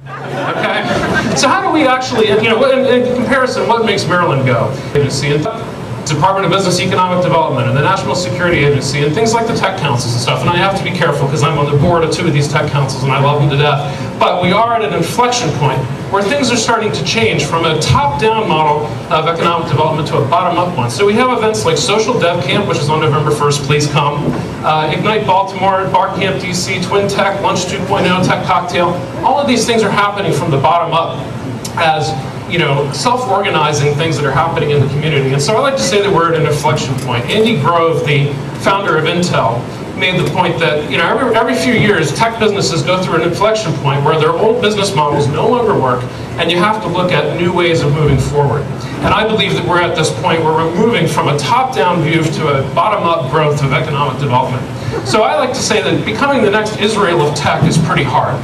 Okay? So how do we actually, in comparison, what makes Maryland go? Agency and Department of Business Economic Development and the National Security Agency and things like the tech councils and stuff. And I have to be careful because I'm on the board of 2 of these tech councils and I love them to death. But we are at an inflection point where things are starting to change from a top-down model of economic development to a bottom-up one. So we have events like Social Dev Camp, which is on November 1st, please come. Ignite Baltimore, Bar Camp DC, Twin Tech, Lunch 2.0, Tech Cocktail. All of these things are happening from the bottom up as self-organizing things that are happening in the community. And so I like to say that we're at an inflection point. Andy Grove, the founder of Intel, made the point that every few years tech businesses go through an inflection point where their old business models no longer work and you have to look at new ways of moving forward. And I believe that we're at this point where we're moving from a top-down view to a bottom-up growth of economic development. So I like to say that becoming the next Israel of tech is pretty hard.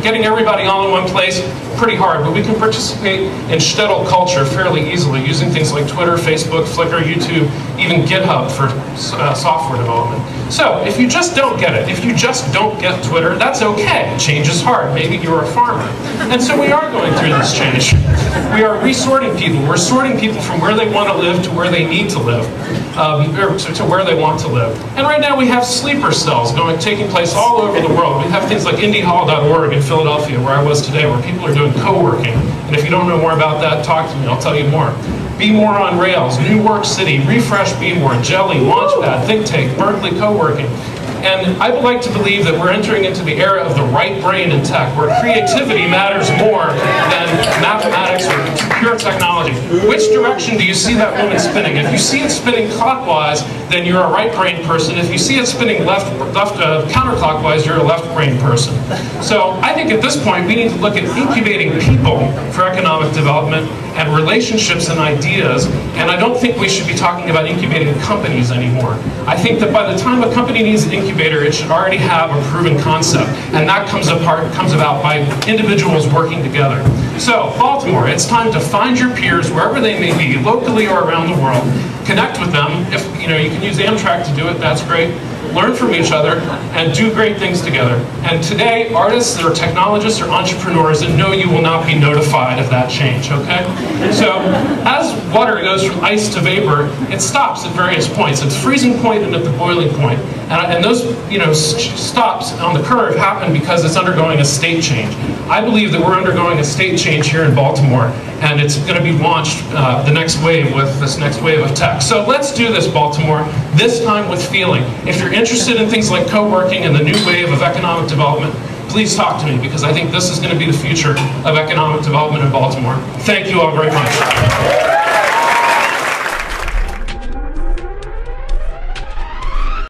Getting everybody all in one place, pretty hard, but we can participate in shtetl culture fairly easily using things like Twitter, Facebook, Flickr, YouTube, even GitHub for software development. So if you just don't get it, if you just don't get Twitter, that's okay. Change is hard. Maybe you're a farmer. And so we are going through this change. We are resorting people. We're sorting people from where they want to live to where they need to live, or to where they want to live. And right now we have sleeper cells taking place all over the world. We have things like indiehall.org in Philadelphia, where I was today, where people are doing co-working. And if you don't know more about that, talk to me. I'll tell you more. Be More on Rails, New York City, Refresh Be More, Jelly, Launchpad, ThinkTake, Berkeley co-working. And I would like to believe that we're entering into the era of the right brain in tech, where creativity matters more than mathematics or pure technology. Which direction do you see that woman spinning? If you see it spinning clockwise, then you're a right brain person. If you see it spinning counterclockwise, you're a left brain person. So I think at this point we need to look at incubating people for economic development and relationships and ideas, and I don't think we should be talking about incubating companies anymore. I think that by the time a company needs an incubator, it should already have a proven concept, and that comes about by individuals working together. So, Baltimore, it's time to find your peers wherever they may be, locally or around the world, connect with them. If you can use Amtrak to do it, that's great. Learn from each other, and do great things together. And today, artists or technologists or entrepreneurs, and no, you will not be notified of that change, okay? So, as water goes from ice to vapor, it stops at various points. It's freezing point and at the boiling point. And those stops on the curve happen because it's undergoing a state change. I believe that we're undergoing a state change here in Baltimore, and it's going to be launched the next wave with this next wave of tech. So let's do this, Baltimore, this time with feeling. If you're interested in things like co-working and the new wave of economic development, please talk to me, because I think this is going to be the future of economic development in Baltimore. Thank you all very much.